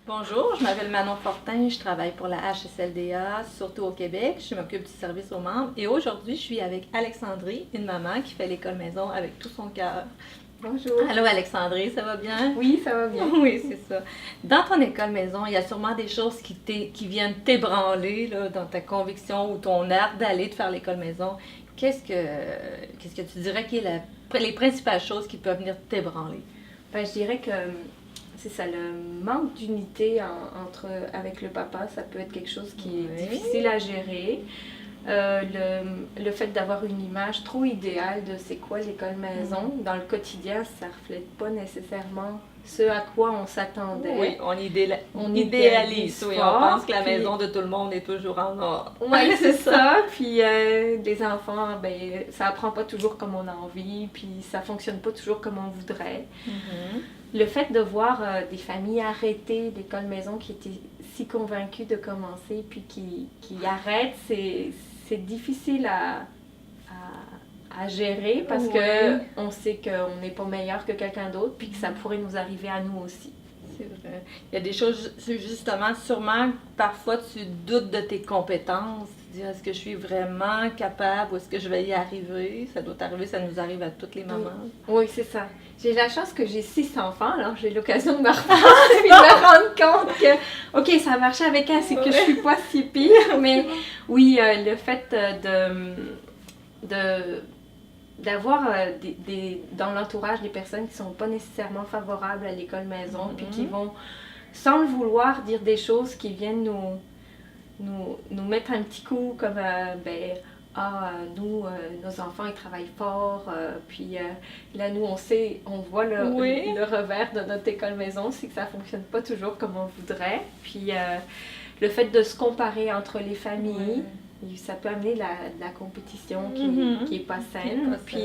Bonjour, je m'appelle Manon Fortin, je travaille pour la HSLDA, surtout au Québec. Je m'occupe du service aux membres et aujourd'hui, je suis avec Alexandrie, une maman qui fait l'école maison avec tout son cœur. Bonjour. Allô Alexandrie, ça va bien? Oui, ça va bien. Oui, c'est ça. Dans ton école maison, il y a sûrement des choses qui viennent t'ébranler là, dans ta conviction ou ton art d'aller de faire l'école maison. Qu'est-ce que tu dirais qui est les principales choses qui peuvent venir t'ébranler? Ben, je dirais que c'est ça, le manque d'unité avec le papa, ça peut être quelque chose qui est Oui. difficile à gérer. Le fait d'avoir une image trop idéale de c'est quoi l'école maison, dans le quotidien, ça reflète pas nécessairement ce à quoi on s'attendait. Oui, On idéalise. Oui, on fort, pense que la puis- maison de tout le monde est toujours en or. Oui, c'est ça. Puis les enfants, ben, ça apprend pas toujours comme on a envie, puis ça fonctionne pas toujours comme on voudrait. Mhm. Le fait de voir des familles arrêter l'école maison qui étaient si convaincues de commencer, puis qui arrêtent, c'est difficile à gérer parce Oui. que on sait qu'on n'est pas meilleur que quelqu'un d'autre, puis que ça pourrait nous arriver à nous aussi. C'est vrai. Il y a des choses, justement, sûrement, parfois tu doutes de tes compétences. Tu dis, est-ce que je suis vraiment capable ou est-ce que je vais y arriver? Ça doit arriver, ça nous arrive à toutes les mamans. Oui, c'est ça. J'ai la chance que j'ai 6 enfants, alors j'ai l'occasion de me reprendre et de me rendre compte que, ok, ça a marché avec un, c'est que je suis pas si pire, mais oui, le fait d'avoir dans l'entourage des personnes qui sont pas nécessairement favorables à l'école maison, puis qui vont, sans le vouloir, dire des choses qui viennent nous mettre un petit coup comme, nos enfants, ils travaillent fort, puis là, nous, on voit Oui. le revers de notre école maison, c'est que ça fonctionne pas toujours comme on voudrait. Puis le fait de se comparer entre les familles, ça peut amener de la compétition qui est pas saine. pas Puis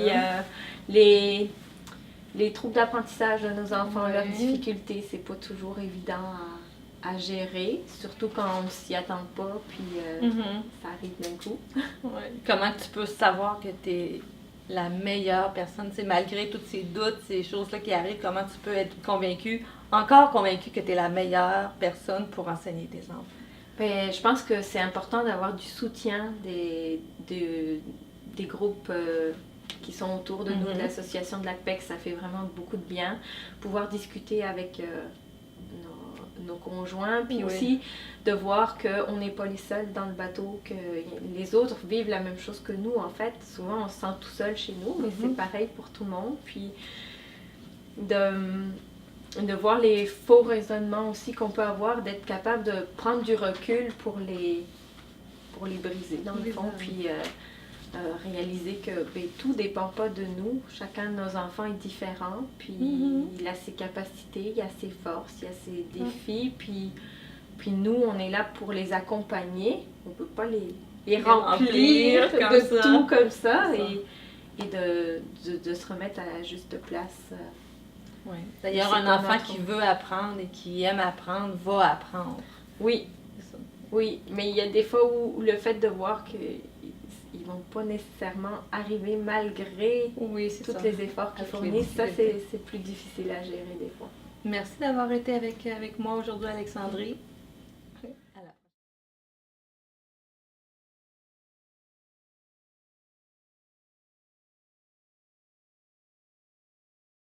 les troubles d'apprentissage de nos enfants, Oui. leurs difficultés, c'est pas toujours évident à gérer, surtout quand on ne s'y attend pas, puis ça arrive d'un coup. Ouais. Comment tu peux savoir que tu es la meilleure personne, tu sais, malgré tous ces doutes, ces choses-là qui arrivent, comment tu peux être encore convaincu que tu es la meilleure personne pour enseigner tes enfants? Ben, je pense que c'est important d'avoir du soutien des groupes qui sont autour de nous, de l'association de l'ACPEC, ça fait vraiment beaucoup de bien. Pouvoir discuter avec nos conjoints, puis aussi de voir qu'on n'est pas les seuls dans le bateau, que les autres vivent la même chose que nous en fait. Souvent on se sent tout seul chez nous, mais c'est pareil pour tout le monde. Puis de voir les faux raisonnements aussi qu'on peut avoir, d'être capable de prendre du recul pour les briser dans le fond, puis réaliser que tout dépend pas de nous, chacun de nos enfants est différent, puis il a ses capacités, il a ses forces, il a ses défis, puis nous on est là pour les accompagner, on peut pas les remplir comme de ça. tout comme ça, et de se remettre à la juste place. Oui. D'ailleurs, C'est un pas enfant notre qui rôle. veut apprendre et qui aime apprendre va apprendre. Oui, C'est ça. oui, mais il y a des fois où le fait de voir qu'ils vont pas nécessairement arriver malgré Oui, c'est tous ça. les efforts qu'ils Avec les fournissent, ça difficultés. c'est plus difficile à gérer des fois. Merci d'avoir été avec moi aujourd'hui, Alexandrie.